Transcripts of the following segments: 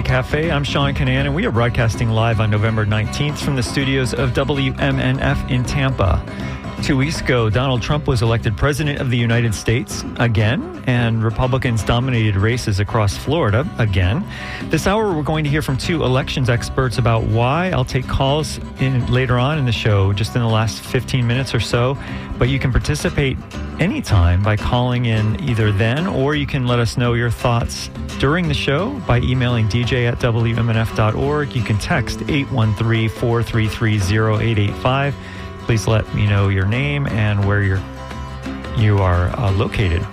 Thursday Cafe. I'm Sean Canan, and we are broadcasting live on November 19th from the studios of WMNF in Tampa. 2 weeks ago, Donald Trump was elected President of the United States again, and Republicans dominated races across Florida again. This hour, we're going to hear from two elections experts about why. I'll take calls later on in the show, just in the last 15 minutes or so. But you can participate anytime by calling in either then, or you can let us know your thoughts during the show by emailing dj@wmnf.org. You can text 813-433-0885. Please let me know your name and where you are located.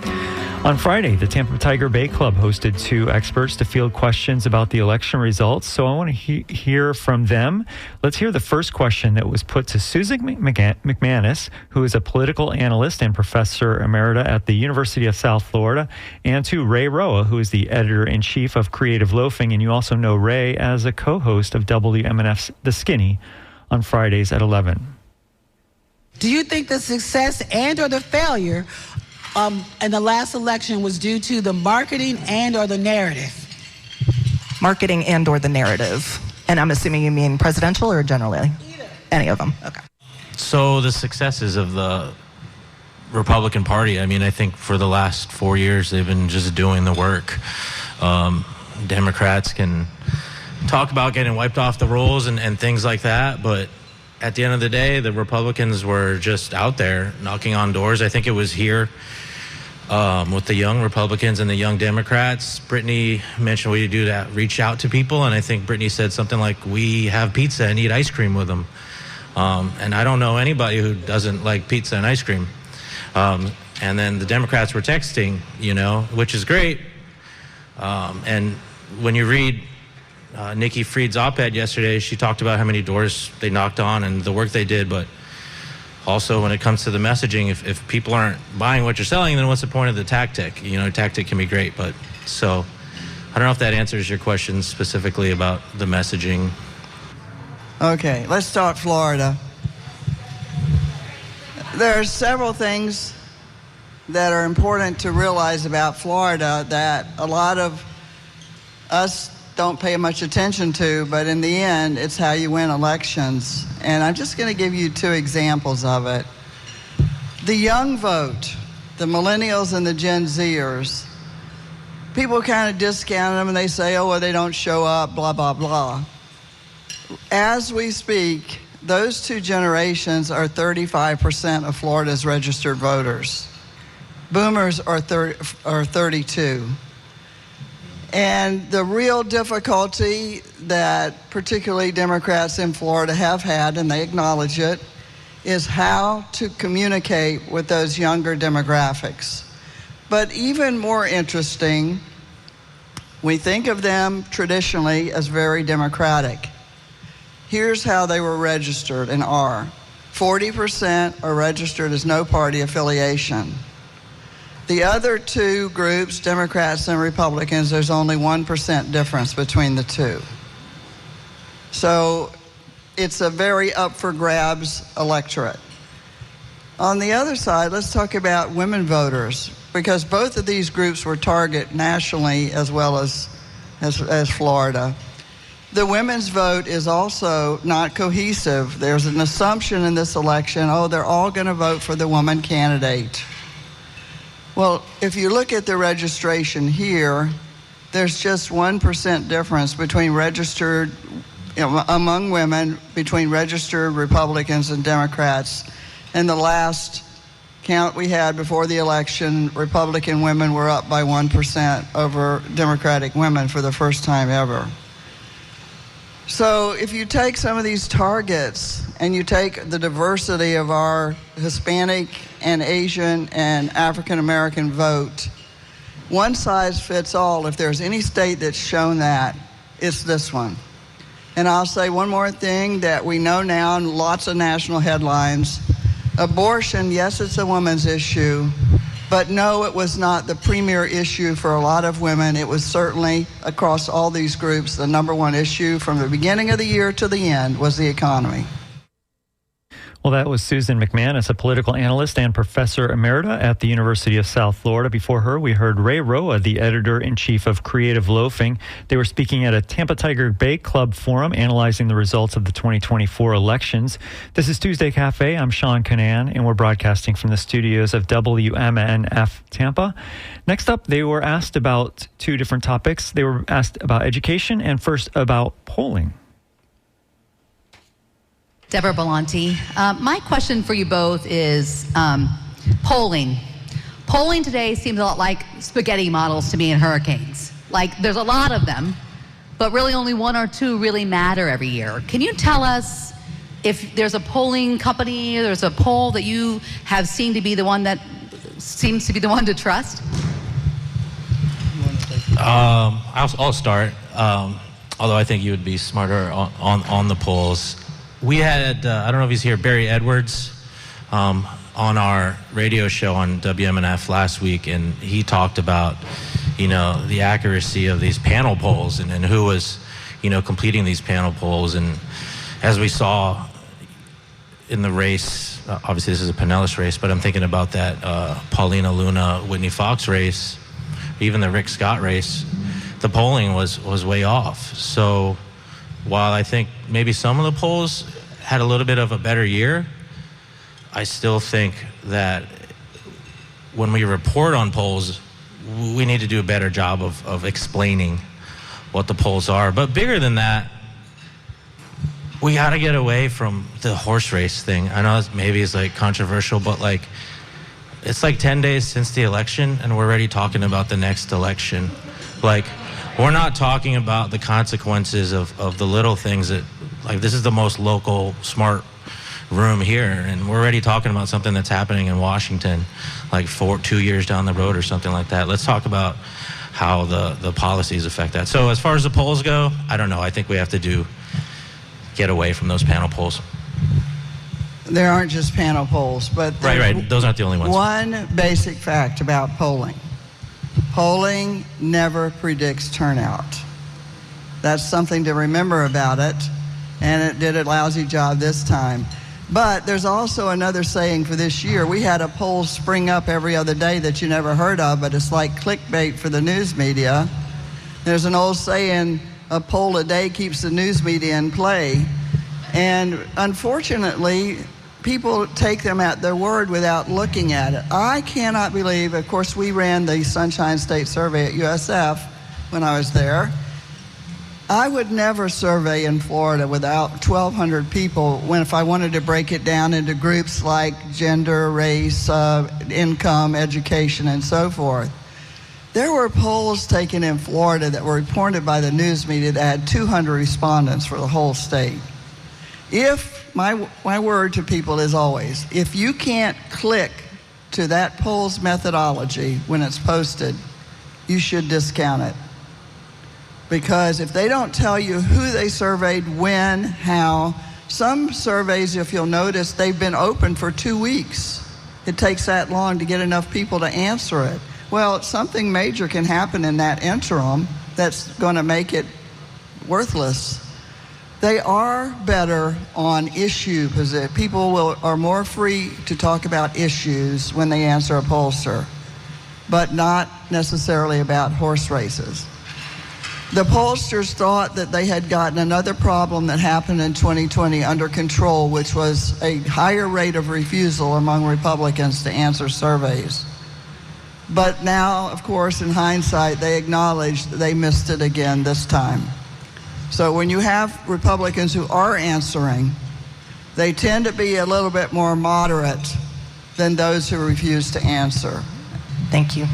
On Friday, the Tampa Tiger Bay Club hosted two experts to field questions about the election results. So I want to hear from them. Let's hear the first question that was put to Susan MacManus, who is a political analyst and professor emerita at the University of South Florida, and to Ray Roa, who is the editor-in-chief of Creative Loafing. And you also know Ray as a co-host of WMNF's The Skinny on Fridays at 11. Do you think the success and or the failure in the last election was due to the marketing and or the narrative? Marketing and or the narrative. And I'm assuming you mean presidential or generally? Either. Any of them. Okay. So the successes of the Republican Party, I mean, I think for the last 4 years, they've been just doing the work. Democrats can talk about getting wiped off the rolls and things like that, but at the end of the day, the Republicans were just out there knocking on doors. I think it was here with the young Republicans and the young Democrats. Brittany mentioned we do that, reach out to people, and I think Brittany said something like, we have pizza and eat ice cream with them. And I don't know anybody who doesn't like pizza and ice cream. And then the Democrats were texting, which is great. And when you read Nikki Fried's op-ed yesterday, she talked about how many doors they knocked on and the work they did, but also when it comes to the messaging, if people aren't buying what you're selling, then what's the point of the tactic? Tactic can be great, but so I don't know if that answers your question specifically about the messaging. Okay, let's talk Florida. There are several things that are important to realize about Florida that a lot of us don't pay much attention to, but in the end, it's how you win elections. And I'm just going to give you two examples of it. The young vote, the millennials and the Gen Zers, people kind of discount them and they say, oh, well, they don't show up, blah, blah, blah. As we speak, those two generations are 35% of Florida's registered voters. Boomers are 32. And the real difficulty that particularly Democrats in Florida have had, and they acknowledge it, is how to communicate with those younger demographics. But even more interesting, we think of them traditionally as very democratic. Here's how they were registered and are. 40% are registered as no party affiliation. The other two groups, Democrats and Republicans, there's only 1% difference between the two. So it's a very up for grabs electorate. On the other side, let's talk about women voters, because both of these groups were targeted nationally as well as Florida. The women's vote is also not cohesive. There's an assumption in this election, they're all going to vote for the woman candidate. Well, if you look at the registration here, there's just 1% difference between registered, among women, between registered Republicans and Democrats. In the last count we had before the election, Republican women were up by 1% over Democratic women for the first time ever. So if you take some of these targets and you take the diversity of our Hispanic and Asian and African American vote, one size fits all. If there's any state that's shown that, it's this one. And I'll say one more thing that we know now in lots of national headlines. Abortion, yes, it's a woman's issue, but no, it was not the premier issue for a lot of women. It was certainly, across all these groups, the number one issue from the beginning of the year to the end was the economy. Well, that was Susan MacManus, a political analyst and professor emerita at the University of South Florida. Before her, we heard Ray Roa, the editor-in-chief of Creative Loafing. They were speaking at a Tampa Tiger Bay Club forum analyzing the results of the 2024 elections. This is Tuesday Cafe. I'm Sean Canan, and we're broadcasting from the studios of WMNF Tampa. Next up, they were asked about two different topics. They were asked about education and first about polling. Deborah Belanti. My question for you both is polling. Polling today seems a lot like spaghetti models to me in hurricanes. Like, there's a lot of them, but really only one or two really matter every year. Can you tell us if there's a polling company, there's a poll that you have seen to be the one that seems to be the one to trust? I'll start, although I think you would be smarter on the polls. We had, I don't know if he's here, Barry Edwards on our radio show on WMNF last week, and he talked about, the accuracy of these panel polls and who was, completing these panel polls. And as we saw in the race, obviously this is a Pinellas race, but I'm thinking about that Paulina Luna, Whitney Fox race, even the Rick Scott race, the polling was way off. So while I think maybe some of the polls had a little bit of a better year, I still think that when we report on polls, we need to do a better job of explaining what the polls are. But bigger than that, we got to get away from the horse race thing. I know maybe it's like controversial, but it's like 10 days since the election and we're already talking about the next election. We're not talking about the consequences of the little things that, this is the most local, smart room here, and we're already talking about something that's happening in Washington, 2 years down the road or something like that. Let's talk about how the policies affect that. So as far as the polls go, I don't know. I think we have to get away from those panel polls. There aren't just panel polls, but right. Those aren't the only ones. One basic fact about polling. Polling never predicts turnout. That's something to remember about it, and it did a lousy job this time. But there's also another saying for this year. We had a poll spring up every other day that you never heard of, but it's like clickbait for the news media. There's an old saying, a poll a day keeps the news media in play. And unfortunately, people take them at their word without looking at it. I cannot believe, of course, we ran the Sunshine State Survey at USF when I was there. I would never survey in Florida without 1,200 people if I wanted to break it down into groups like gender, race, income, education, and so forth. There were polls taken in Florida that were reported by the news media that had 200 respondents for the whole state. My word to people is always, if you can't click to that poll's methodology when it's posted, you should discount it. Because if they don't tell you who they surveyed, when, how, some surveys, if you'll notice, they've been open for 2 weeks. It takes that long to get enough people to answer it. Well, something major can happen in that interim that's going to make it worthless. They are better on issue position. People are more free to talk about issues when they answer a pollster, but not necessarily about horse races. The pollsters thought that they had gotten another problem that happened in 2020 under control, which was a higher rate of refusal among Republicans to answer surveys. But now, of course, in hindsight, they acknowledge that they missed it again this time. So when you have Republicans who are answering, they tend to be a little bit more moderate than those who refuse to answer. Thank you.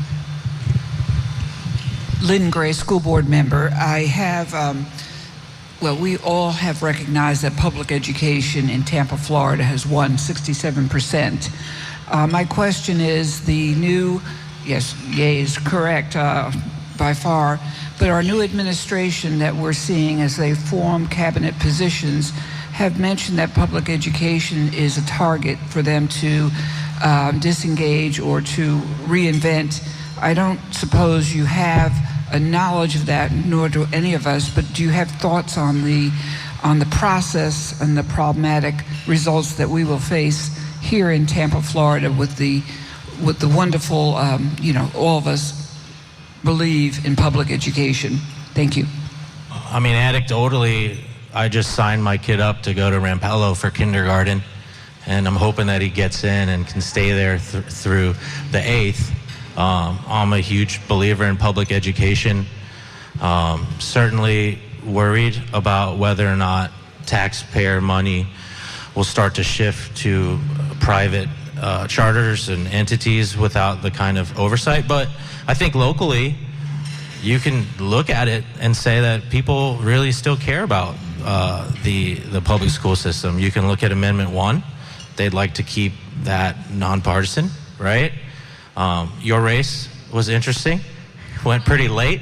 Lynn Gray, school board member. I have, we all have recognized that public education in Tampa, Florida has won 67%. My question is the new, yes, yay is correct by far, but our new administration that we're seeing as they form cabinet positions have mentioned that public education is a target for them to disengage or to reinvent. I don't suppose you have a knowledge of that, nor do any of us, but do you have thoughts on the on the process and the problematic results that we will face here in Tampa, Florida, with the wonderful, all of us believe in public education. Thank you. I mean, anecdotally, I just signed my kid up to go to Rampello for kindergarten, and I'm hoping that he gets in and can stay there through the 8th. I'm a huge believer in public education. Certainly worried about whether or not taxpayer money will start to shift to private charters and entities without the kind of oversight. But I think locally, you can look at it and say that people really still care about the public school system. You can look at Amendment 1. They'd like to keep that nonpartisan, right? Your race was interesting. Went pretty late.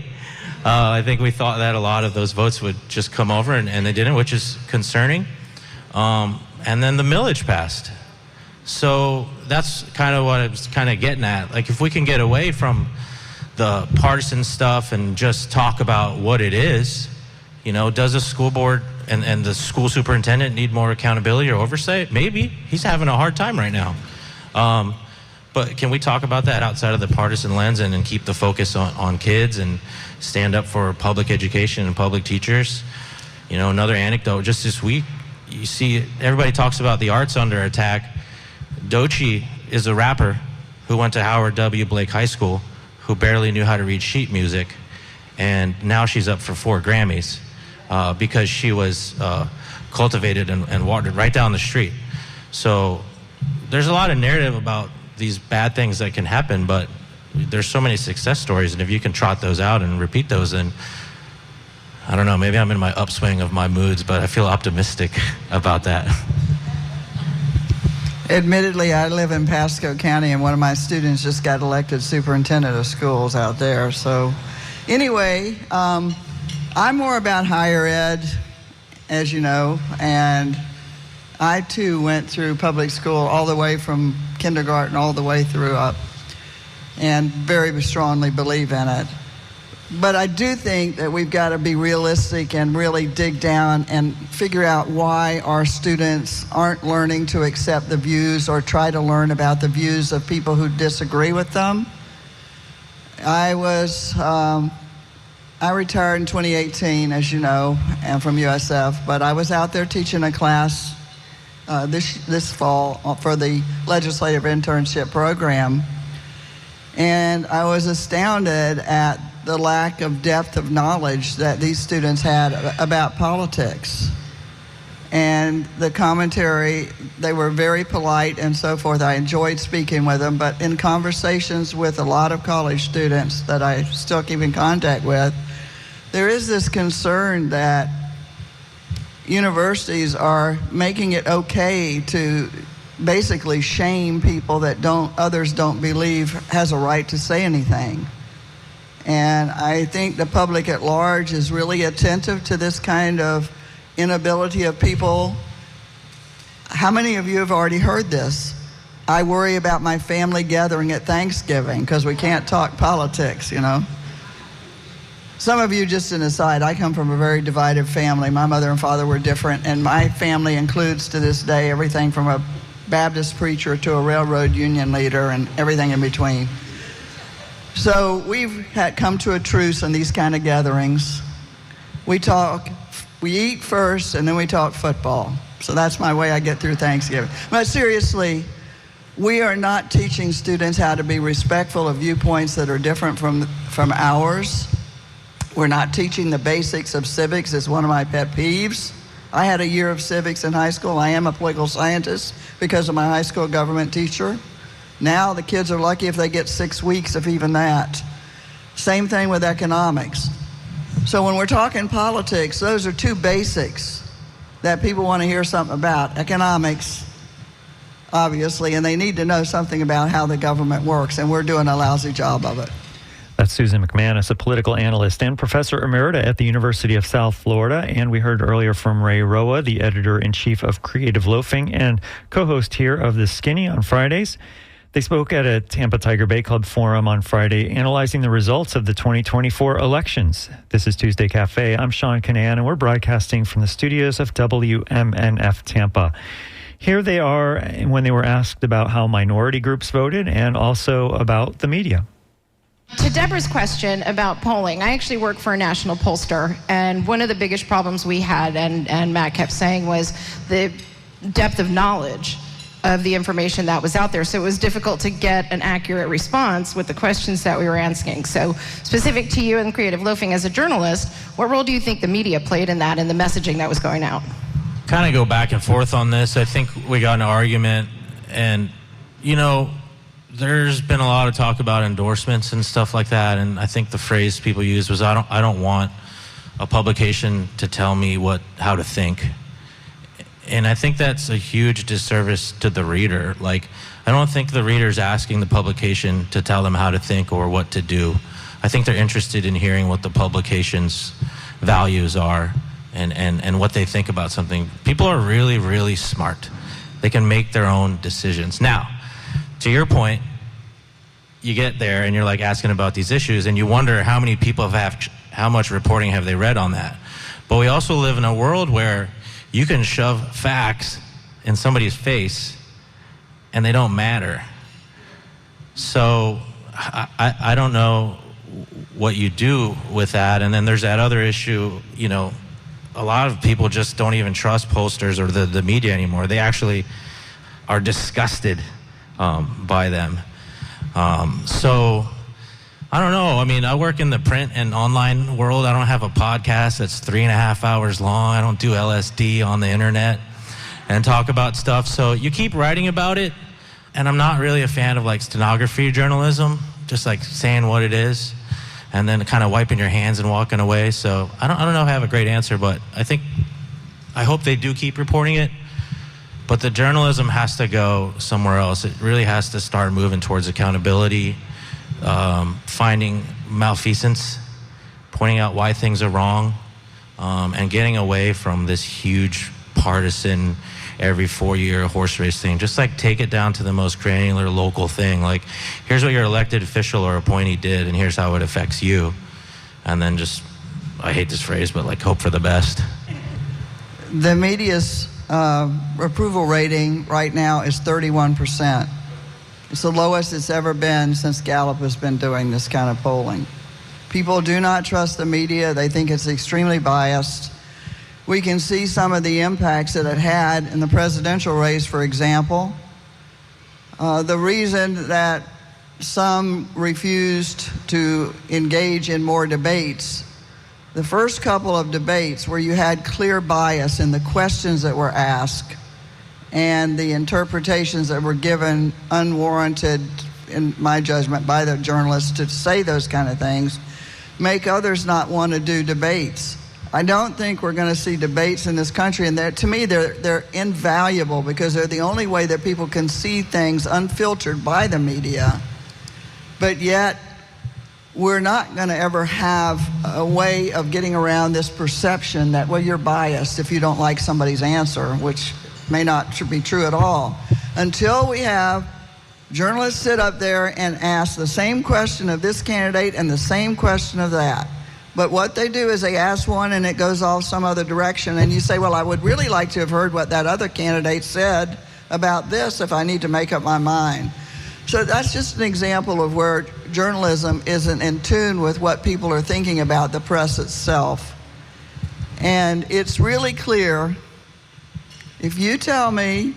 I think we thought that a lot of those votes would just come over, and they didn't, which is concerning. And then the millage passed. So that's kind of what I was kind of getting at. Like, if we can get away from the partisan stuff and just talk about what it is, does a school board and the school superintendent need more accountability or oversight? Maybe. He's having a hard time right now. But can we talk about that outside of the partisan lens and keep the focus on kids and stand up for public education and public teachers? Another anecdote, just this week, you see everybody talks about the arts under attack. Doechii is a rapper who went to Howard W. Blake High School, who barely knew how to read sheet music, and now she's up for 4 Grammys because she was cultivated and watered right down the street. So there's a lot of narrative about these bad things that can happen, but there's so many success stories, and if you can trot those out and repeat those, then I don't know, maybe I'm in my upswing of my moods, but I feel optimistic about that. Admittedly, I live in Pasco County, and one of my students just got elected superintendent of schools out there. So anyway, I'm more about higher ed, as you know, and I too went through public school all the way from kindergarten all the way through up, and very strongly believe in it. But I do think that we've got to be realistic and really dig down and figure out why our students aren't learning to accept the views or try to learn about the views of people who disagree with them. I retired in 2018, as you know, and from USF, but I was out there teaching a class this fall for the legislative internship program, and I was astounded at the lack of depth of knowledge that these students had about politics. And the commentary, they were very polite and so forth. I enjoyed speaking with them, but in conversations with a lot of college students that I still keep in contact with, there is this concern that universities are making it okay to basically shame people that others don't believe has a right to say anything. And I think the public at large is really attentive to this kind of inability of people. How many of you have already heard this? I worry about my family gathering at Thanksgiving because we can't talk politics, Some of you, just an aside, I come from a very divided family. My mother and father were different, and my family includes to this day everything from a Baptist preacher to a railroad union leader and everything in between. So we've come to a truce in these kind of gatherings. We eat first, and then we talk football. So that's my way I get through Thanksgiving. But seriously, we are not teaching students how to be respectful of viewpoints that are different from ours. We're not teaching the basics of civics. It's one of my pet peeves. I had a year of civics in high school. I am a political scientist because of my high school government teacher. Now the kids are lucky if they get 6 weeks, if even that. Same thing with economics. So when we're talking politics, those are 2 basics that people want to hear something about. Economics, obviously, and they need to know something about how the government works, and we're doing a lousy job of it. That's Susan MacManus, a political analyst and professor emerita at the University of South Florida. And we heard earlier from Ray Roa, the editor-in-chief of Creative Loafing and co-host here of The Skinny on Fridays. They spoke at a Tampa Tiger Bay Club forum on Friday, analyzing the results of the 2024 elections. This is Tuesday Cafe. I'm Sean Canan, and we're broadcasting from the studios of WMNF Tampa. Here they are when they were asked about how minority groups voted and also about the media. To Deborah's question about polling, I actually work for a national pollster, and one of the biggest problems we had, and Matt kept saying, was the depth of knowledge of the information that was out there. So it was difficult to get an accurate response with the questions that we were asking. So specific to you and Creative Loafing as a journalist, what role do you think the media played in that and the messaging that was going out? Kind of go back and forth on this. I think we got in an argument, and, you know, there's been a lot of talk about endorsements and stuff like that, and I think the phrase people use was, I don't want a publication to tell me how to think. And I think that's a huge disservice to the reader. Like, I don't think the reader's asking the publication to tell them how to think or what to do. I think they're interested in hearing what the publication's values are and what they think about something. People are really, really smart. They can make their own decisions. Now, to your point, you get there and you're like asking about these issues and you wonder how many people how much reporting have they read on that. But we also live in a world where you can shove facts in somebody's face and they don't matter. So I don't know what you do with that. And then there's that other issue, you know, a lot of people just don't even trust pollsters or the media anymore. They actually are disgusted by them. So I don't know. I mean, I work in the print and online world. I don't have a podcast that's 3.5 hours long. I don't do LSD on the internet and talk about stuff. So you keep writing about it, and I'm not really a fan of like stenography journalism, just like saying what it is and then kind of wiping your hands and walking away. So I don't know if I have a great answer, but I hope they do keep reporting it. But the journalism has to go somewhere else. It really has to start moving towards accountability, finding malfeasance, pointing out why things are wrong, and getting away from this huge partisan every 4-year horse race thing. Just like take it down to the most granular local thing. Like, here's what your elected official or appointee did, and here's how it affects you. And then just, I hate this phrase, but like hope for the best. The media's approval rating right now is 31%. It's the lowest it's ever been since Gallup has been doing this kind of polling. People do not trust the media. They think it's extremely biased. We can see some of the impacts that it had in the presidential race, for example. The reason that some refused to engage in more debates, the first couple of debates where you had clear bias in the questions that were asked and the interpretations that were given unwarranted, in my judgment, by the journalists to say those kind of things, make others not want to do debates. I don't think we're going to see debates in this country, and to me they're invaluable because they're the only way that people can see things unfiltered by the media. But yet, we're not going to ever have a way of getting around this perception that, well, you're biased if you don't like somebody's answer, which may not be true at all, until we have journalists sit up there and ask the same question of this candidate and the same question of that. But what they do is they ask one and it goes off some other direction, and you say, well, I would really like to have heard what that other candidate said about this if I need to make up my mind. So that's just an example of where journalism isn't in tune with what people are thinking about the press itself. And it's really clear, if you tell me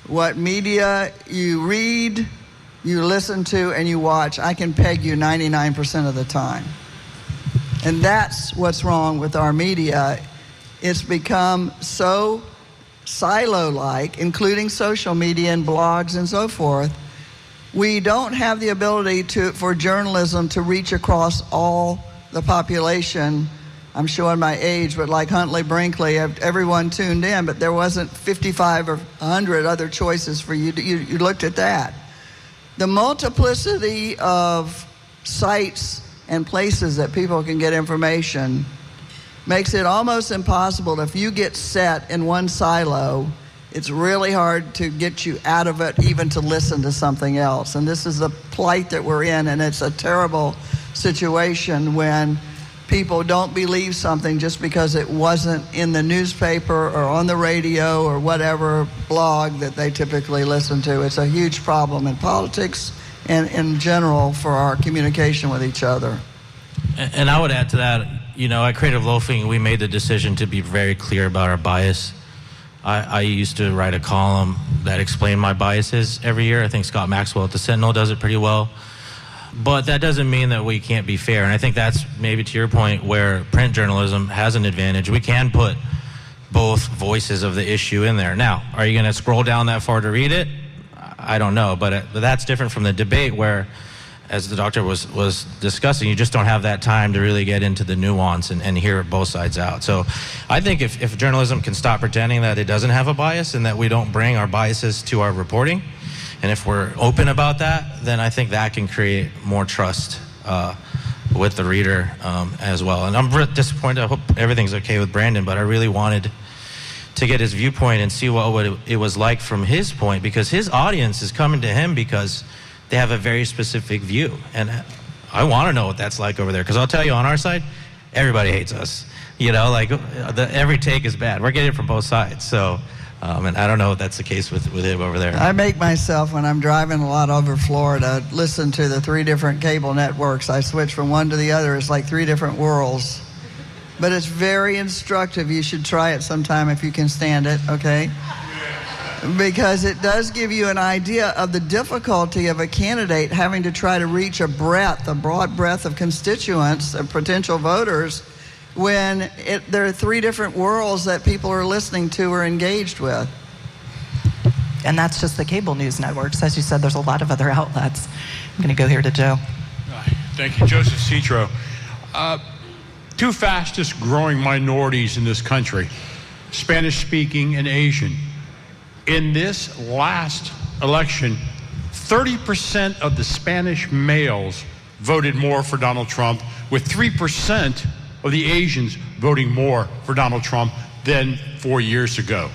what media you read, you listen to, and you watch, I can peg you 99% of the time. And that's what's wrong with our media. It's become so silo-like, including social media and blogs and so forth. We don't have the ability for journalism to reach across all the population. I'm showing my age, but like Huntley Brinkley, everyone tuned in, but there wasn't 55 or 100 other choices for you. You looked at that. The multiplicity of sites and places that people can get information makes it almost impossible. If you get set in one silo, It's really hard to get you out of it, even to listen to something else. And this is the plight that we're in, and it's a terrible situation when people don't believe something just because it wasn't in the newspaper or on the radio or whatever blog that they typically listen to. It's a huge problem in politics and in general for our communication with each other. And I would add to that, at Creative Loafing, we made the decision to be very clear about our bias. I used to write a column that explained my biases every year. I think Scott Maxwell at the Sentinel does it pretty well. But that doesn't mean that we can't be fair. And I think that's maybe to your point where print journalism has an advantage. We can put both voices of the issue in there. Now, are you going to scroll down that far to read it? I don't know. But that's different from the debate where, as the doctor was discussing, you just don't have that time to really get into the nuance and hear both sides out. So I think if journalism can stop pretending that it doesn't have a bias and that we don't bring our biases to our reporting, and if we're open about that, then I think that can create more trust with the reader as well. And I'm disappointed. I hope everything's okay with Brandon, but I really wanted to get his viewpoint and see what it was like from his point, because his audience is coming to him because they have a very specific view. And I want to know what that's like over there, because I'll tell you, on our side, everybody hates us. Every take is bad. We're getting it from both sides. So, and I don't know if that's the case with him over there. I make myself, when I'm driving a lot over Florida, listen to the 3 different cable networks. I switch from one to the other. It's like 3 different worlds. But it's very instructive. You should try it sometime if you can stand it, okay? Because it does give you an idea of the difficulty of a candidate having to try to reach a broad breadth of constituents, of potential voters, when there are 3 different worlds that people are listening to or engaged with. And that's just the cable news networks. As you said, there's a lot of other outlets. I'm going to go here to Joe. Thank you. Joseph Citro. 2 fastest growing minorities in this country, Spanish-speaking and Asian. In this last election, 30% of the Spanish males voted more for Donald Trump, with 3% of the Asians voting more for Donald Trump than 4 years ago.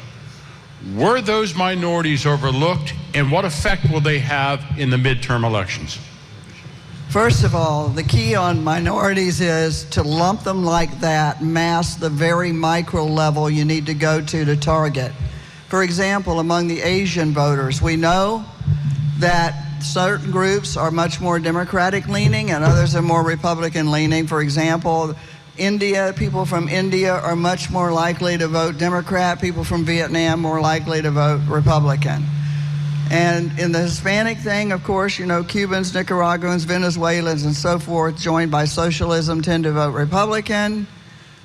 Were those minorities overlooked, and what effect will they have in the midterm elections? First of all, the key on minorities is to lump them like that, mask the very micro level you need to go to target. For example, among the Asian voters, we know that certain groups are much more Democratic leaning and others are more Republican leaning. For example, people from India are much more likely to vote Democrat, people from Vietnam more likely to vote Republican. And in the Hispanic thing, of course, Cubans, Nicaraguans, Venezuelans, and so forth, joined by socialism, tend to vote Republican,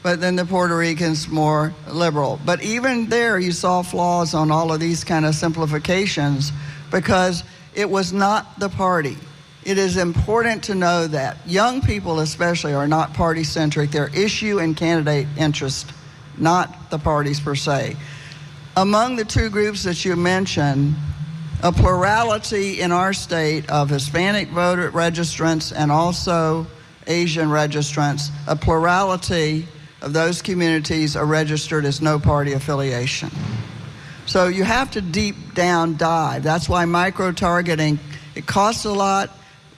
but then the Puerto Ricans more liberal. But even there, you saw flaws on all of these kind of simplifications because it was not the party. It is important to know that young people especially are not party-centric. They're issue and candidate interest, not the parties per se. Among the 2 groups that you mentioned, a plurality in our state of Hispanic voter registrants and also Asian registrants, a plurality of those communities are registered as no party affiliation. So you have to deep down dive. That's why micro-targeting, it costs a lot,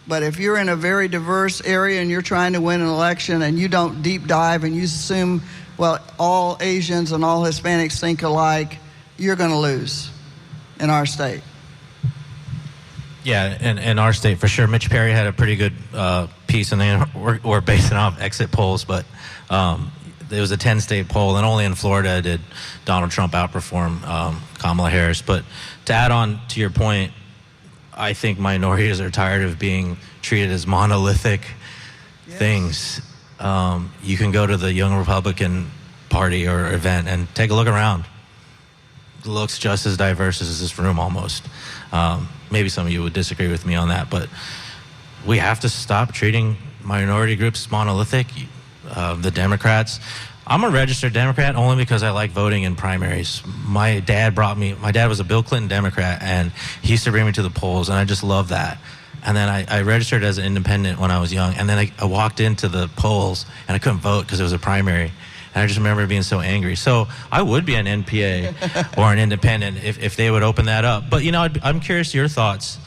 but if you're in a very diverse area and you're trying to win an election and you don't deep dive and you assume, well, all Asians and all Hispanics think alike, you're going to lose in our state. Yeah, in our state, for sure. Mitch Perry had a pretty good piece, and we're basing off exit polls, but it was a 10-state poll, and only in Florida did Donald Trump outperform Kamala Harris. But to add on to your point, I think minorities are tired of being treated as monolithic things. You can go to the Young Republican Party or event and take a look around. It looks just as diverse as this room almost. Maybe some of you would disagree with me on that, but we have to stop treating minority groups monolithic. The Democrats. I'm a registered Democrat only because I like voting in primaries. My dad was a Bill Clinton Democrat, and he used to bring me to the polls, and I just love that. And then I registered as an independent when I was young, and then I walked into the polls, and I couldn't vote because it was a primary. And I just remember being so angry. So I would be an NPA or an independent if they would open that up. But, I'm curious your thoughts.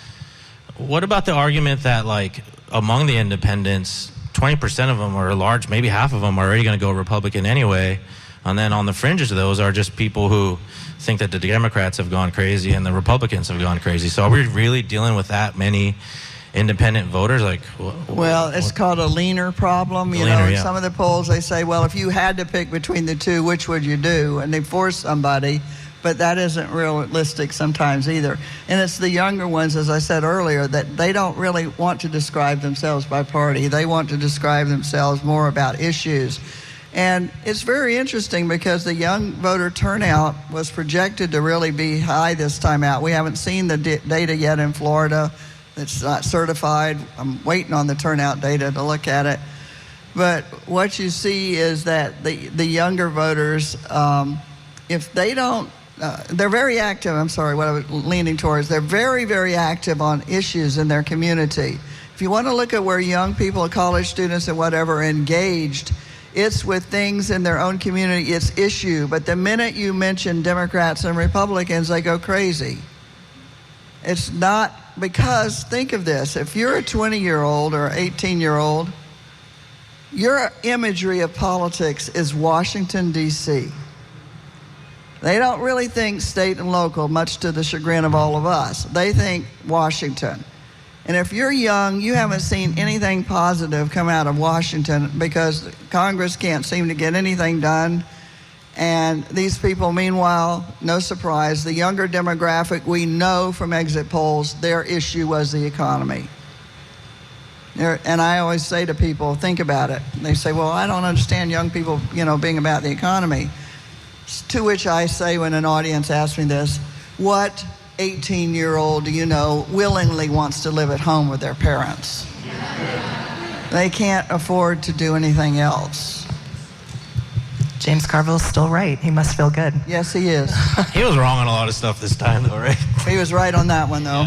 What about the argument that, like, among the independents, 20% of them or large, maybe half of them are already going to go Republican anyway. And then on the fringes of those are just people who think that the Democrats have gone crazy and the Republicans have gone crazy. So are we really dealing with that many independent voters? Well, it's called a leaner problem. In some of the polls they say, well, if you had to pick between the two, which would you do? And they force somebody, but that isn't realistic sometimes either. And it's the younger ones, as I said earlier, that they don't really want to describe themselves by party. They want to describe themselves more about issues. And it's very interesting because the young voter turnout was projected to really be high this time out. We haven't seen the data yet in Florida. It's not certified. I'm waiting on the turnout data to look at it. But what you see is that the younger voters, if they don't, they're very active. I'm sorry, what I was leaning towards. They're very, very active on issues in their community. If you want to look at where young people, college students and whatever, are engaged, it's with things in their own community, it's issue. But the minute you mention Democrats and Republicans, they go crazy. It's not, because think of this, if you're a 20-year-old or 18-year-old, your imagery of politics is Washington, D.C. They don't really think state and local, much to the chagrin of all of us. They think Washington. And if you're young, you haven't seen anything positive come out of Washington because Congress can't seem to get anything done. And these people, meanwhile, no surprise, the younger demographic, we know from exit polls, their issue was the economy. And I always say to people, think about it. They say, well, I don't understand young people, being about the economy. To which I say when an audience asks me this, what 18-year-old do you know willingly wants to live at home with their parents? They can't afford to do anything else. James Carville's still right. He must feel good. Yes, he is. He was wrong on a lot of stuff this time, though, right? He was right on that one, though.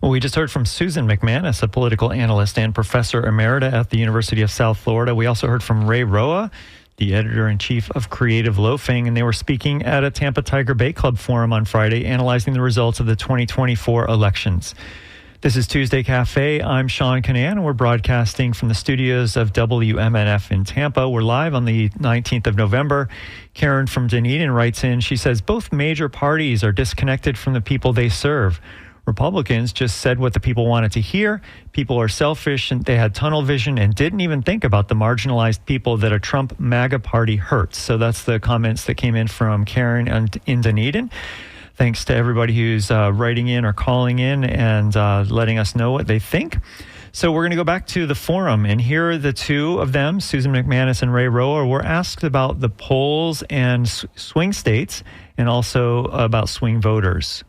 Well, we just heard from Susan MacManus, a political analyst and professor emerita at the University of South Florida. We also heard from Ray Roa, the editor-in-chief of Creative Loafing, and they were speaking at a Tampa Tiger Bay Club forum on Friday, analyzing the results of the 2024 elections. This is Tuesday Cafe. I'm Sean Canan, and we're broadcasting from the studios of WMNF in Tampa. We're live on the 19th of November. Karen from Dunedin writes in, she says, both major parties are disconnected from the people they serve. Republicans just said what the people wanted to hear. People are selfish and they had tunnel vision and didn't even think about the marginalized people that a Trump MAGA party hurts. So that's the comments that came in from Karen in Dunedin. Thanks to everybody who's writing in or calling in and letting us know what they think. So we're going to go back to the forum, and here are the two of them, Susan MacManus and Ray Roa. We're asked about the polls and swing states and also about swing voters.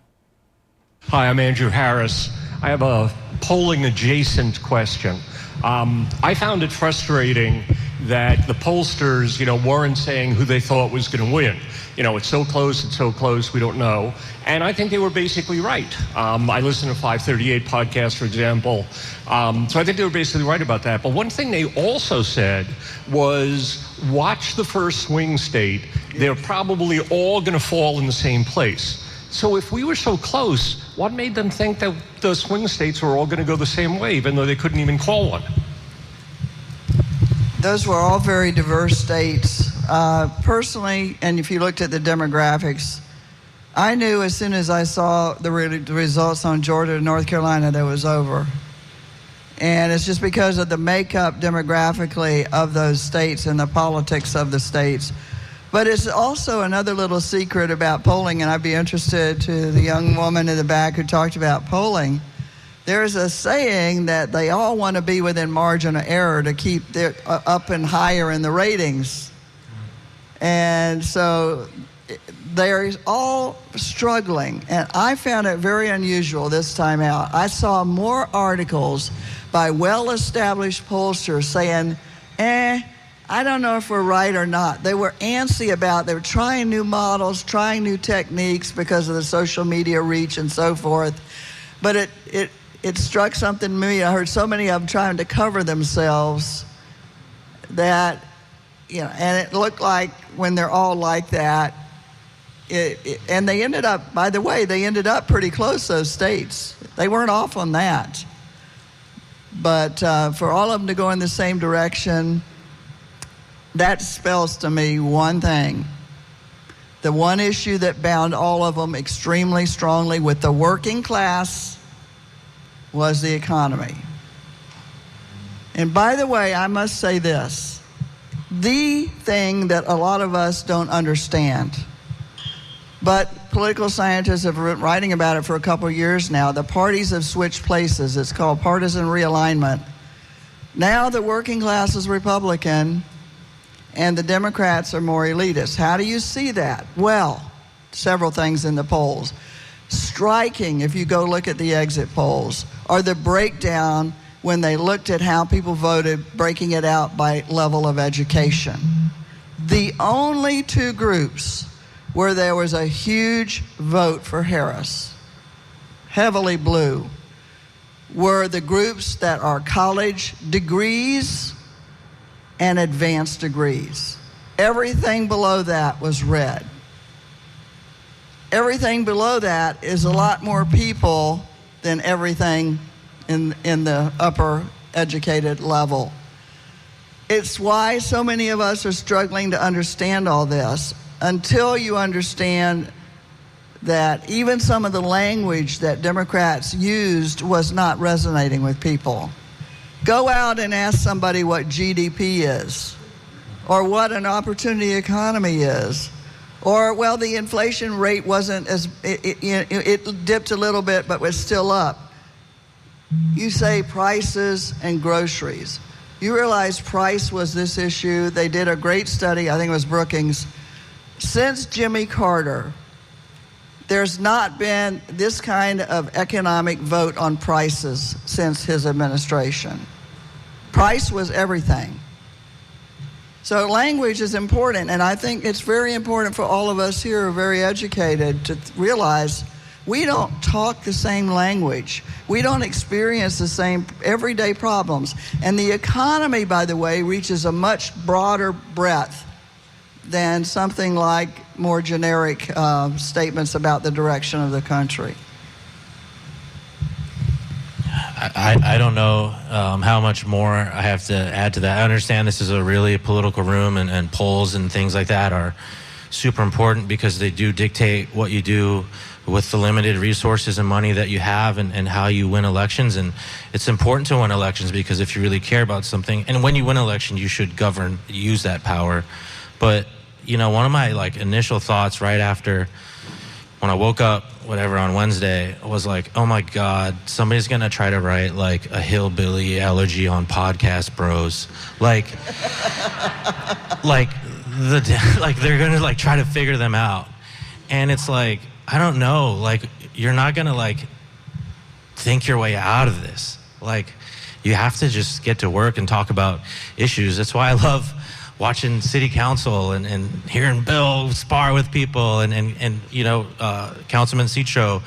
Hi, I'm Andrew Harris. I have a polling adjacent question. I found it frustrating that the pollsters, weren't saying who they thought was going to win. It's so close, we don't know. And I think they were basically right. I listened to 538 podcast, for example. So I think they were basically right about that. But one thing they also said was, watch the first swing state. They're probably all going to fall in the same place. So if we were so close, what made them think that the swing states were all going to go the same way, even though they couldn't even call one? Those were all very diverse states. Personally, and if you looked at the demographics, I knew as soon as I saw the results on Georgia and North Carolina that it was over. And it's just because of the makeup demographically of those states and the politics of the states. But it's also another little secret about polling, and I'd be interested to the young woman in the back who talked about polling. There's a saying that they all want to be within margin of error to keep their, up and higher in the ratings. And so they're all struggling. And I found it very unusual this time out. I saw more articles by well-established pollsters saying, I don't know if we're right or not. They were antsy about, they were trying new models, trying new techniques because of the social media reach and so forth. But it struck something in me. I heard so many of them trying to cover themselves that and it looked like when they're all like that, and they ended up, by the way, they ended up pretty close, those states. They weren't off on that. But for all of them to go in the same direction, that spells to me one thing. The one issue that bound all of them extremely strongly with the working class was the economy. And by the way, I must say this. The thing that a lot of us don't understand, but political scientists have been writing about it for a couple of years now. The parties have switched places. It's called partisan realignment. Now the working class is Republican and the Democrats are more elitist. How do you see that? Well, several things in the polls. Striking, if you go look at the exit polls, are the breakdown when they looked at how people voted, breaking it out by level of education. The only two groups where there was a huge vote for Harris, heavily blue, were the groups that are college degrees and advanced degrees. Everything below that was red. Everything below that is a lot more people than everything in the upper educated level. It's why so many of us are struggling to understand all this, until you understand that even some of the language that Democrats used was not resonating with people. Go out and ask somebody what GDP is, or what an opportunity economy is, or, well, the inflation rate wasn't as, it dipped a little bit, but was still up. You say prices and groceries. You realize price was this issue. They did a great study, I think it was Brookings. Since Jimmy Carter, there's not been this kind of economic vote on prices since his administration. Price was everything. So language is important, and I think it's very important for all of us here who are very educated to realize we don't talk the same language. We don't experience the same everyday problems. And the economy, by the way, reaches a much broader breadth than something like more generic statements about the direction of the country. I don't know how much more I have to add to that. I understand this is a really political room, and polls and things like that are super important because they do dictate what you do with the limited resources and money that you have, and how you win elections. And it's important to win elections because if you really care about something, and when you win an election, you should use that power. But, one of my initial thoughts right after when I woke up, whatever, on Wednesday, was like, oh my God, somebody's gonna try to write a hillbilly elegy on Podcast Bros. They're gonna try to figure them out. And it's I don't know, you're not gonna think your way out of this. You have to just get to work and talk about issues. That's why I love watching city council and hearing Bill spar with people and Councilman Citro,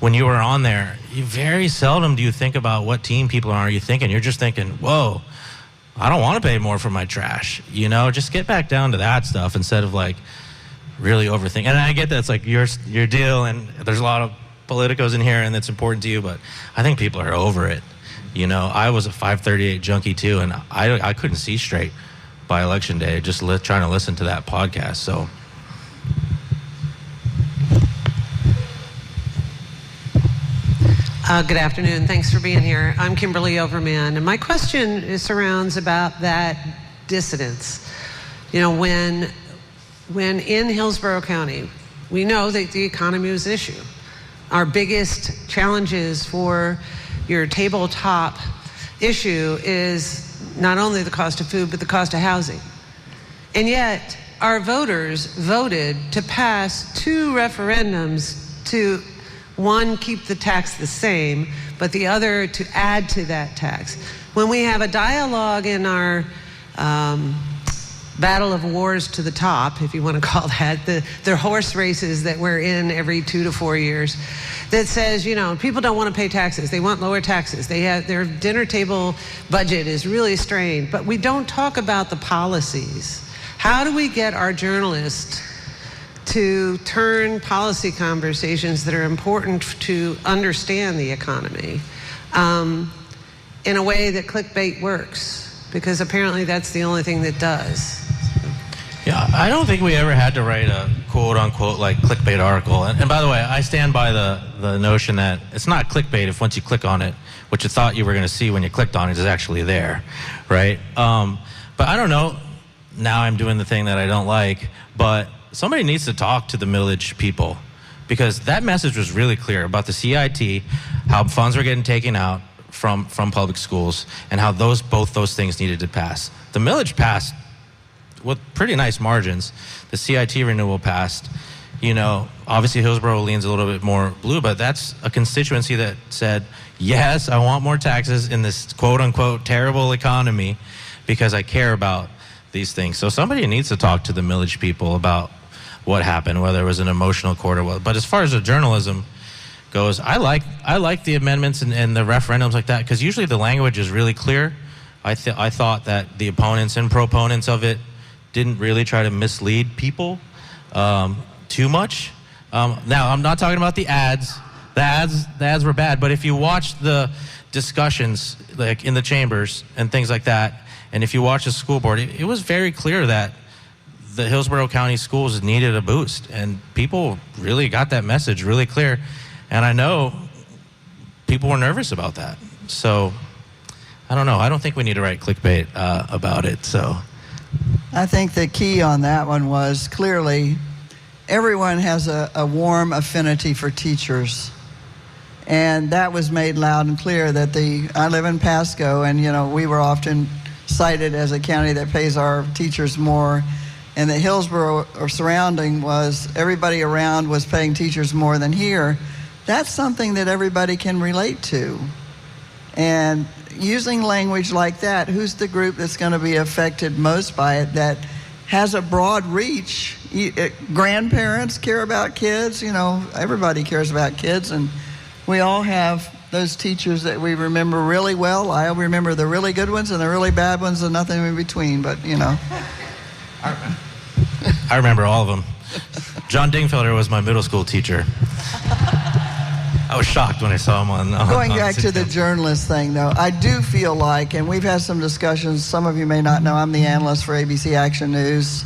when you were on there, you very seldom do you think about what team people are you thinking. You're just thinking, whoa, I don't want to pay more for my trash. Just get back down to that stuff instead of really overthinking. And I get that's your deal, and there's a lot of politicos in here and it's important to you, but I think people are over it. I was a 538 junkie too, and I couldn't see straight by election day, just trying to listen to that podcast. So good afternoon. Thanks for being here. I'm Kimberly Overman, and my question surrounds about that dissidence. When in Hillsborough County, we know that the economy was an issue. Our biggest challenges for your tabletop issue is not only the cost of food, but the cost of housing. And yet, our voters voted to pass 2 referendums to, one, keep the tax the same, but the other to add to that tax. When we have a dialogue in our battle of wars to the top, if you want to call that, the horse races that we're in every 2 to 4 years, that says, people don't want to pay taxes. They want lower taxes. Their dinner table budget is really strained. But we don't talk about the policies. How do we get our journalists to turn policy conversations that are important to understand the economy in a way that clickbait works? Because apparently that's the only thing that does. Yeah, I don't think we ever had to write a quote-unquote like clickbait article. And by the way, I stand by the notion that it's not clickbait if once you click on it, what you thought you were going to see when you clicked on it is actually there, right? But I don't know. Now I'm doing the thing that I don't like, but somebody needs to talk to the middle-aged people, because that message was really clear about the CIT, how funds were getting taken out from public schools, and how both those things needed to pass. The millage passed with pretty nice margins. The CIT renewal passed. You know, obviously Hillsborough leans a little bit more blue, but that's a constituency that said, yes, I want more taxes in this quote-unquote terrible economy because I care about these things. So somebody needs to talk to the millage people about what happened, whether it was an emotional court or what. But as far as the journalism goes, I like the amendments and the referendums like that, because usually the language is really clear. I thought that the opponents and proponents of it didn't really try to mislead people too much. Now, I'm not talking about the ads. The ads were bad, but if you watch the discussions like in the chambers and things like that, and if you watch the school board, it was very clear that the Hillsborough County schools needed a boost, and people really got that message really clear. And I know people were nervous about that. So I don't know. I don't think we need to write clickbait about it. So I think the key on that one was clearly everyone has a warm affinity for teachers. And that was made loud and clear that I live in Pasco, and you know, we were often cited as a county that pays our teachers more. And the Hillsborough or surrounding was everybody around was paying teachers more than here. That's something that everybody can relate to. And using language like that, who's the group that's going to be affected most by it that has a broad reach? Grandparents care about kids, you know, everybody cares about kids, and we all have those teachers that we remember really well. I remember the really good ones and the really bad ones and nothing in between, but you know. I remember all of them. John Dingfelder was my middle school teacher. I was shocked when I saw him on Going back to the journalist thing, though, I do feel like, and we've had some discussions, some of you may not know, I'm the analyst for ABC Action News.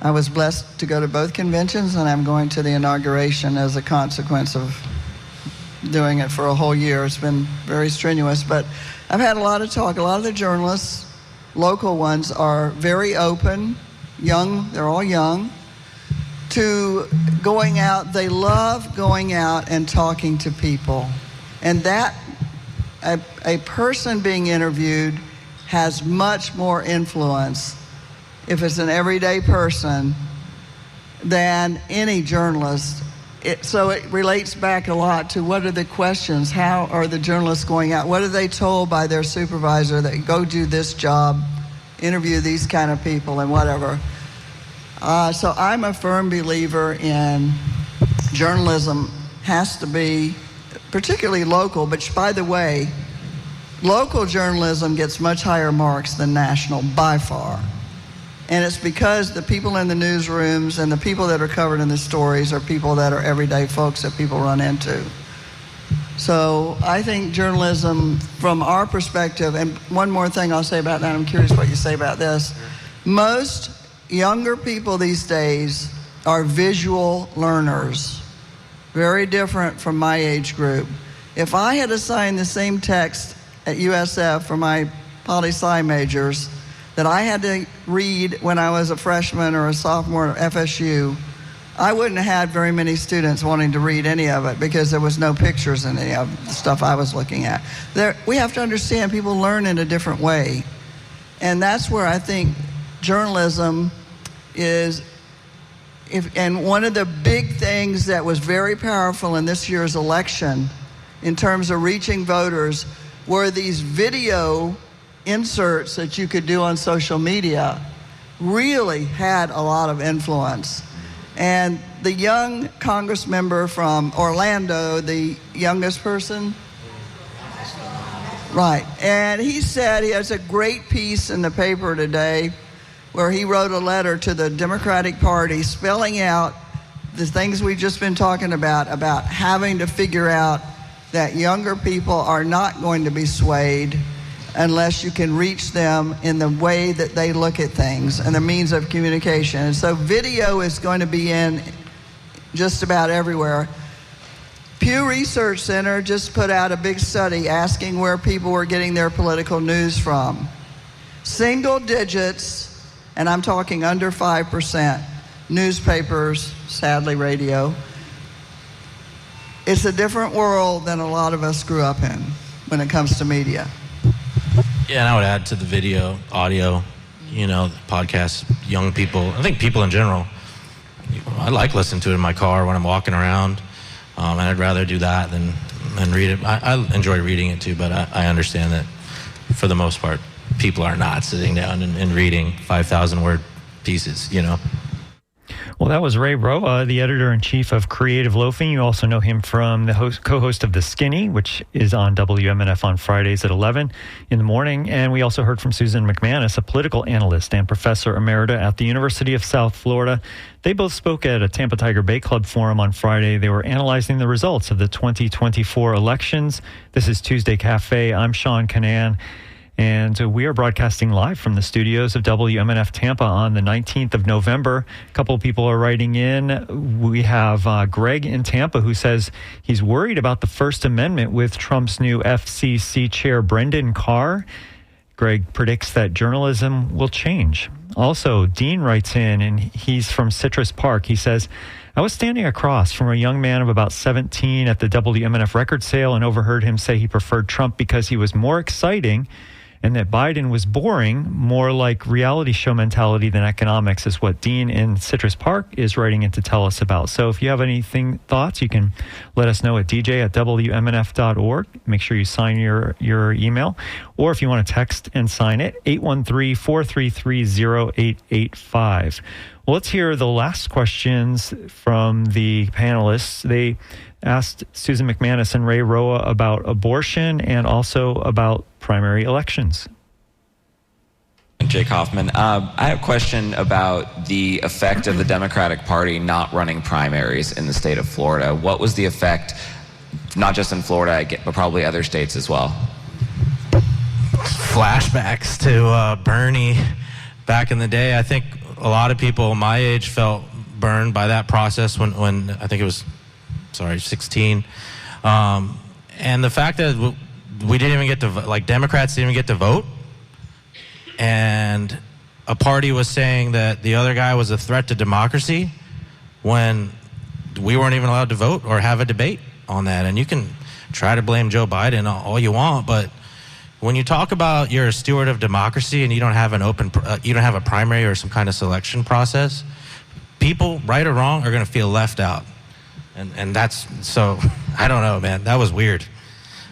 I was blessed to go to both conventions, and I'm going to the inauguration as a consequence of doing it for a whole year. It's been very strenuous, but I've had a lot of talk. A lot of the journalists, local ones, are very open, young, they're all young, to going out. They love going out and talking to people. And that, a person being interviewed has much more influence if it's an everyday person than any journalist. So it relates back a lot to what are the questions, how are the journalists going out, what are they told by their supervisor that go do this job, interview these kind of people and whatever. So I'm a firm believer in journalism has to be particularly local, but by the way, local journalism gets much higher marks than national by far. And it's because the people in the newsrooms and the people that are covered in the stories are people that are everyday folks that people run into. So I think journalism from our perspective, and one more thing I'll say about that, I'm curious what you say about this. Most younger people these days are visual learners, very different from my age group. If I had assigned the same text at USF for my poli-sci majors that I had to read when I was a freshman or a sophomore at FSU, I wouldn't have had very many students wanting to read any of it because there was no pictures in any of the stuff I was looking at. We have to understand people learn in a different way. And that's where I think journalism is, and one of the big things that was very powerful in this year's election in terms of reaching voters were these video inserts that you could do on social media really had a lot of influence. And the young Congress member from Orlando, the youngest person, right, and he said, he has a great piece in the paper today where he wrote a letter to the Democratic Party spelling out the things we've just been talking about having to figure out that younger people are not going to be swayed unless you can reach them in the way that they look at things and the means of communication. And so video is going to be in just about everywhere. Pew Research Center just put out a big study asking where people were getting their political news from. Single digits, and I'm talking under 5%, newspapers, sadly radio. It's a different world than a lot of us grew up in when it comes to media. Yeah, and I would add to the video, audio, podcasts, young people. I think people in general, I like listening to it in my car when I'm walking around. And I'd rather do that than read it. I enjoy reading it too, but I understand that for the most part, people are not sitting down and reading 5,000-word pieces, Well, that was Ray Roa, the editor-in-chief of Creative Loafing. You also know him from the co-host of The Skinny, which is on WMNF on Fridays at 11 in the morning. And we also heard from Susan MacManus, a political analyst and professor emerita at the University of South Florida. They both spoke at a Tampa Tiger Bay Club forum on Friday. They were analyzing the results of the 2024 elections. This is Tuesday Cafe. I'm Sean Canan. And we are broadcasting live from the studios of WMNF Tampa on the 19th of November. A couple of people are writing in. We have Greg in Tampa who says he's worried about the First Amendment with Trump's new FCC chair, Brendan Carr. Greg predicts that journalism will change. Also, Dean writes in, and he's from Citrus Park. He says, I was standing across from a young man of about 17 at the WMNF record sale and overheard him say he preferred Trump because he was more exciting and that Biden was boring, more like reality show mentality than economics, is what Dean in Citrus Park is writing in to tell us about. So if you have thoughts, you can let us know at dj@wmnf.org. Make sure you sign your email. Or if you want to text and sign it, 813-433-0885. Well, let's hear the last questions from the panelists. They asked Susan MacManus and Ray Roa about abortion and also about primary elections. Jake Hoffman. I have a question about the effect of the Democratic Party not running primaries in the state of Florida. What was the effect, not just in Florida, but probably other states as well? Flashbacks to Bernie back in the day. I think a lot of people my age felt burned by that process when I think it was 16. And the fact that we didn't even get to, Democrats didn't even get to vote. And a party was saying that the other guy was a threat to democracy when we weren't even allowed to vote or have a debate on that. And you can try to blame Joe Biden all you want, but when you talk about you're a steward of democracy and you don't have you don't have a primary or some kind of selection process, people, right or wrong, are going to feel left out. And that's, so, I don't know, man. That was weird.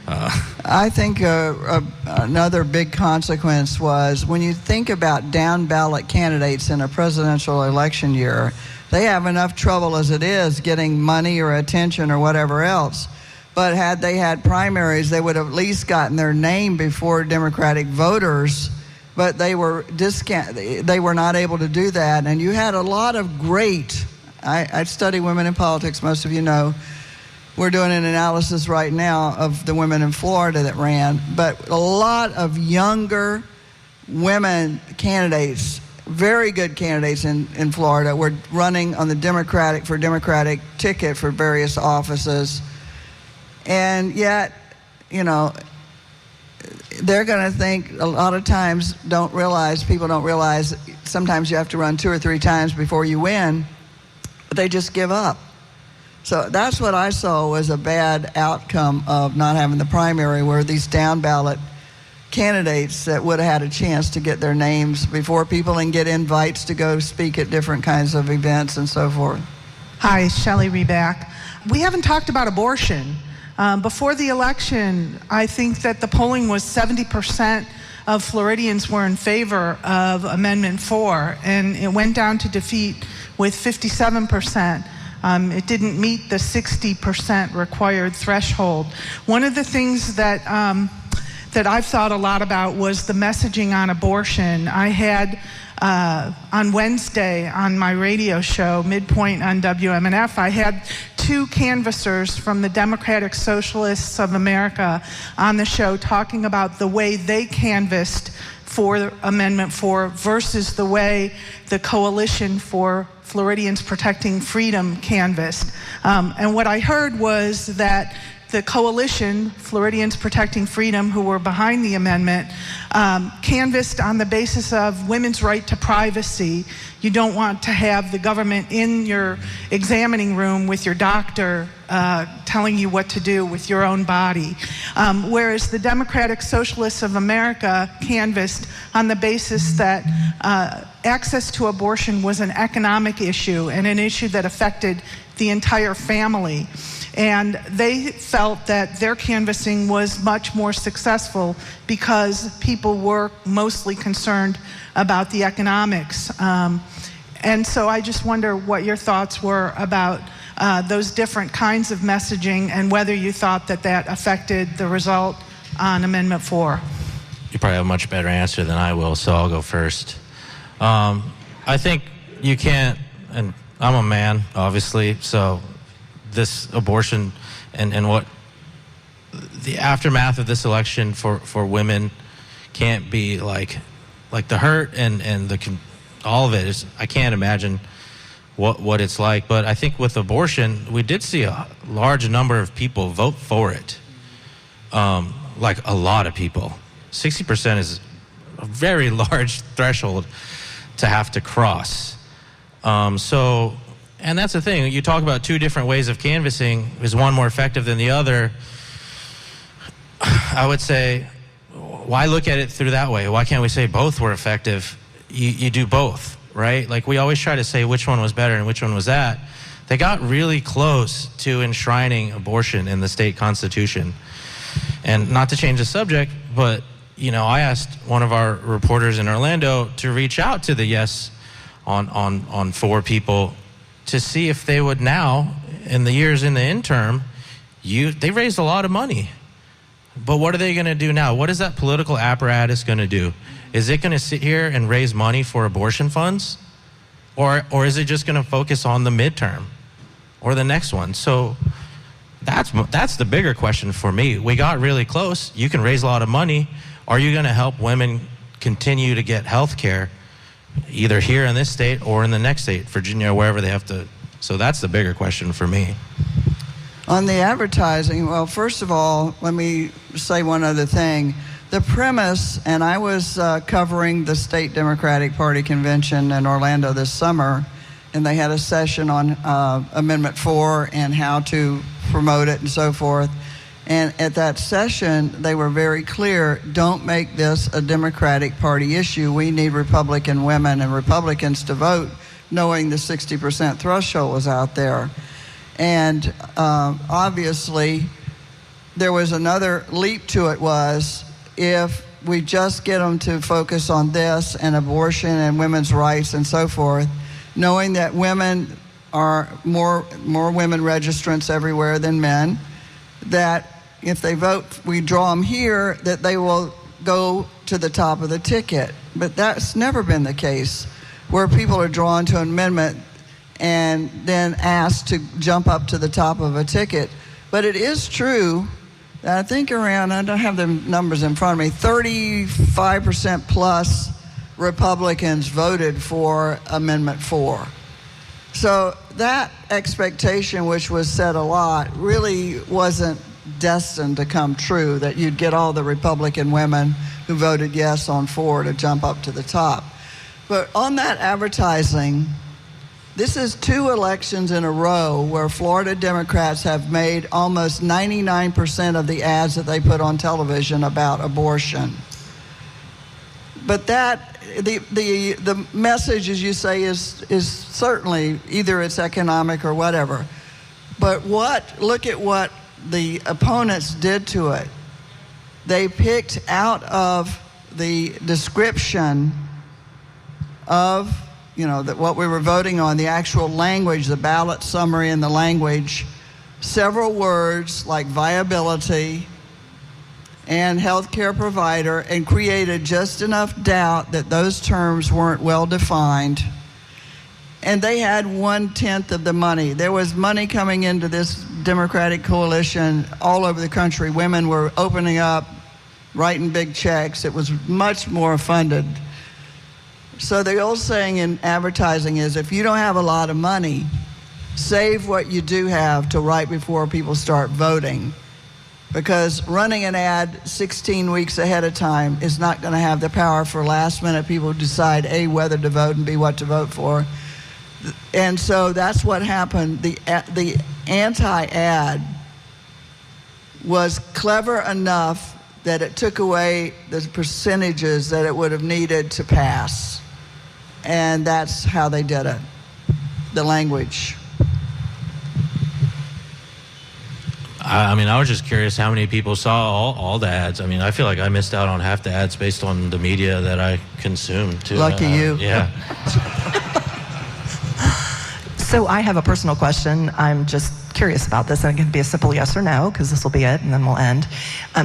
I think another big consequence was when you think about down-ballot candidates in a presidential election year, they have enough trouble as it is getting money or attention or whatever else. But had they had primaries, they would have at least gotten their name before Democratic voters, but they were not able to do that. And you had a lot of great, I study women in politics, most of you know. We're doing an analysis right now of the women in Florida that ran, but a lot of younger women candidates, very good candidates in Florida, were running on the Democratic ticket for various offices. And yet, they're going to think a lot of times, people don't realize sometimes you have to run 2 or 3 times before you win, but they just give up. So that's what I saw was a bad outcome of not having the primary, where these down-ballot candidates that would have had a chance to get their names before people and get invites to go speak at different kinds of events and so forth. Hi, Shelley Reback. We haven't talked about abortion. Before the election, I think that the polling was 70% of Floridians were in favor of Amendment 4, and it went down to defeat with 57%. It didn't meet the 60% required threshold. One of the things that that I've thought a lot about was the messaging on abortion. I had on Wednesday on my radio show, Midpoint on WMNF, I had two canvassers from the Democratic Socialists of America on the show talking about the way they canvassed for Amendment 4 versus the way the Coalition for Floridians Protecting Freedom canvassed. And what I heard was that the Coalition, Floridians Protecting Freedom, who were behind the amendment, canvassed on the basis of women's right to privacy. You don't want to have the government in your examining room with your doctor telling you what to do with your own body. Whereas the Democratic Socialists of America canvassed on the basis that access to abortion was an economic issue and an issue that affected the entire family. And they felt that their canvassing was much more successful because people were mostly concerned about the economics. And so I just wonder what your thoughts were about those different kinds of messaging and whether you thought that that affected the result on Amendment 4. You probably have a much better answer than I will, so I'll go first. I think you can't, and I'm a man, obviously, so this abortion and what the aftermath of this election for women can't be like the hurt and all of it is, I can't imagine what it's like. But I think with abortion, we did see a large number of people vote for it. Like a lot of people. 60% is a very large threshold to have to cross. And that's the thing, you talk about two different ways of canvassing. Is one more effective than the other? I would say, why look at it through that way? Why can't we say both were effective? You do both, right? Like we always try to say which one was better and which one was that. They got really close to enshrining abortion in the state constitution. And not to change the subject, but I asked one of our reporters in Orlando to reach out to the Yes on 4 people to see if they would now, in the years in the interim, they raised a lot of money. But what are they going to do now? What is that political apparatus going to do? Is it going to sit here and raise money for abortion funds? Or is it just going to focus on the midterm or the next one? So that's the bigger question for me. We got really close. You can raise a lot of money. Are you going to help women continue to get health care either here in this state or in the next state, Virginia, or wherever they have to? So that's the bigger question for me. On the advertising, well, first of all, let me say one other thing. The premise, and I was covering the State Democratic Party convention in Orlando this summer, and they had a session on Amendment 4 and how to promote it and so forth. And at that session, they were very clear, don't make this a Democratic Party issue. We need Republican women and Republicans to vote, knowing the 60% threshold was out there. And obviously, there was another leap to it was, if we just get them to focus on this and abortion and women's rights and so forth, knowing that women are more women registrants everywhere than men, that if they vote, we draw them here, that they will go to the top of the ticket. But that's never been the case, where people are drawn to an amendment and then asked to jump up to the top of a ticket. But it is true that I think around, I don't have the numbers in front of me, 35% plus Republicans voted for Amendment 4. So that expectation, which was said a lot, really wasn't destined to come true, that you'd get all the Republican women who voted yes on 4 to jump up to the top. But on that advertising, this is 2 elections in a row where Florida Democrats have made almost 99% of the ads that they put on television about abortion. But that, the message, as you say, is certainly either it's economic or whatever. But look at what the opponents did to it. They picked out of the description of what we were voting on, the actual language, the ballot summary and the language, several words like viability, and healthcare provider, and created just enough doubt that those terms weren't well defined. And they had 1/10 of the money. There was money coming into this Democratic coalition all over the country. Women were opening up, writing big checks. It was much more funded. So the old saying in advertising is, if you don't have a lot of money, save what you do have till right before people start voting. Because running an ad 16 weeks ahead of time is not going to have the power for last minute people who decide A, whether to vote, and B, what to vote for. And so that's what happened. The anti-ad was clever enough that it took away the percentages that it would have needed to pass. And that's how they did it, the language. I mean, I was just curious how many people saw all the ads. I mean, I feel like I missed out on half the ads based on the media that I consumed, too. Lucky you. Yeah. So I have a personal question. I'm just curious about this, and it can be a simple yes or no, because this will be it, and then we'll end.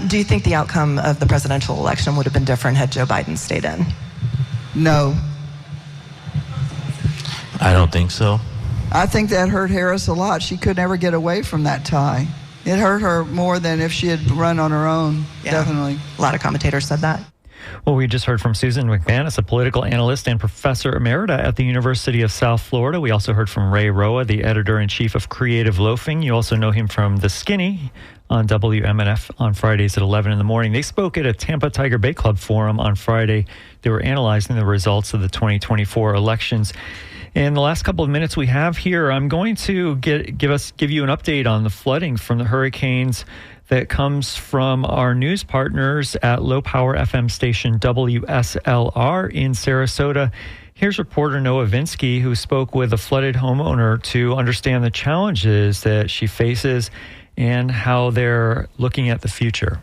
Do you think the outcome of the presidential election would have been different had Joe Biden stayed in? No. I don't think so. I think that hurt Harris a lot. She could never get away from that tie. It hurt her more than if she had run on her own, definitely. A lot of commentators said that. Well, we just heard from Susan MacManus, a political analyst and professor emerita at the University of South Florida. We also heard from Ray Roa, the editor-in-chief of Creative Loafing. You also know him from The Skinny on WMNF on Fridays at 11 in the morning. They spoke at a Tampa Tiger Bay Club forum on Friday. They were analyzing the results of the 2024 elections. In the last couple of minutes we have here, I'm going to give you an update on the flooding from the hurricanes that comes from our news partners at low power FM station WSLR in Sarasota. Here's reporter Noah Vinsky, who spoke with a flooded homeowner to understand the challenges that she faces and how they're looking at the future.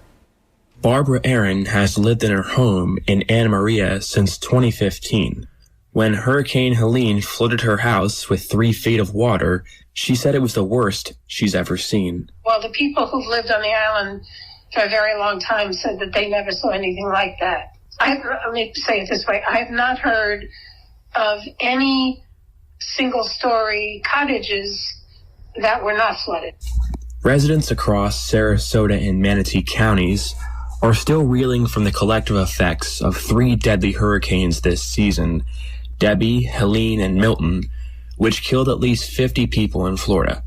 Barbara Aaron has lived in her home in Emerita since 2015. When Hurricane Helene flooded her house with 3 feet of water, she said it was the worst she's ever seen. Well, the people who've lived on the island for a very long time said that they never saw anything like that. Let me say it this way. I have not heard of any single-story cottages that were not flooded. Residents across Sarasota and Manatee counties are still reeling from the collective effects of 3 deadly hurricanes this season, Debbie, Helene, and Milton, which killed at least 50 people in Florida.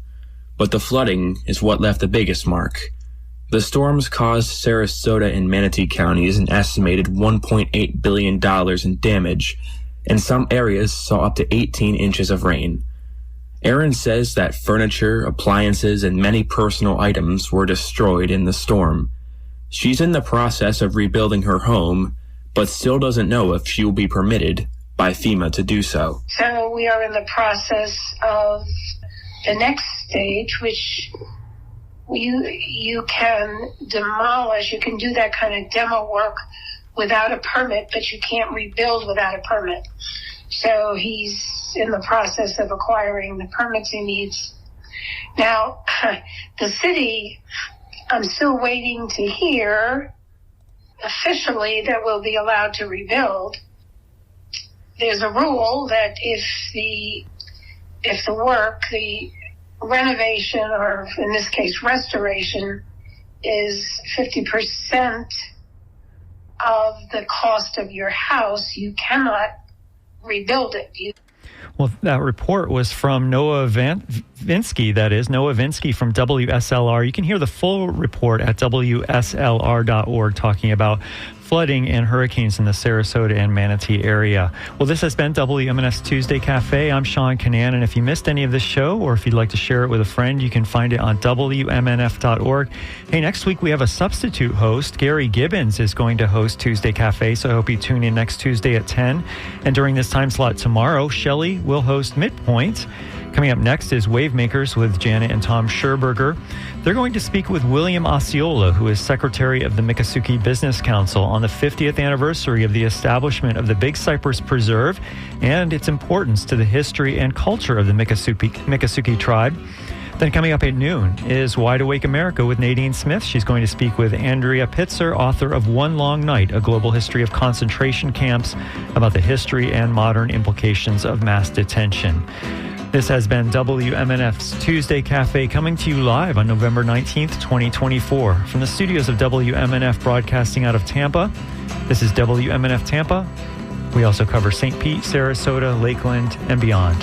But the flooding is what left the biggest mark. The storms caused Sarasota and Manatee counties an estimated $1.8 billion in damage, and some areas saw up to 18 inches of rain. Aaron says that furniture, appliances, and many personal items were destroyed in the storm. She's in the process of rebuilding her home, but still doesn't know if she will be permitted by FEMA to do so. So we are in the process of the next stage, which you can demolish. You can do that kind of demo work without a permit, but you can't rebuild without a permit. So he's in the process of acquiring the permits he needs. Now, the city, I'm still waiting to hear officially that we'll be allowed to rebuild. There's a rule that if the work, the renovation, or in this case restoration, is 50% of the cost of your house, you cannot rebuild it. Well, that report was from Noah Vinsky, that is, Noah Vinsky from WSLR. You can hear the full report at WSLR.org talking about flooding and hurricanes in the Sarasota and Manatee area. Well, this has been WMNS Tuesday Cafe. I'm Sean Canan, and if you missed any of this show or if you'd like to share it with a friend, you can find it on WMNF.org. Hey, next week we have a substitute host. Gary Gibbons is going to host Tuesday Cafe, so I hope you tune in next Tuesday at 10. And during this time slot tomorrow, Shelley will host Midpoint. Coming up next is Wavemakers with Janet and Tom Scherberger. They're going to speak with William Osceola, who is Secretary of the Miccosukee Business Council, on the 50th anniversary of the establishment of the Big Cypress Preserve and its importance to the history and culture of the Miccosukee tribe. Then coming up at noon is Wide Awake America with Nadine Smith. She's going to speak with Andrea Pitzer, author of One Long Night, A Global History of Concentration Camps, about the history and modern implications of mass detention. This has been WMNF's Tuesday Cafe, coming to you live on November 19th, 2024. From the studios of WMNF broadcasting out of Tampa, this is WMNF Tampa. We also cover St. Pete, Sarasota, Lakeland, and beyond.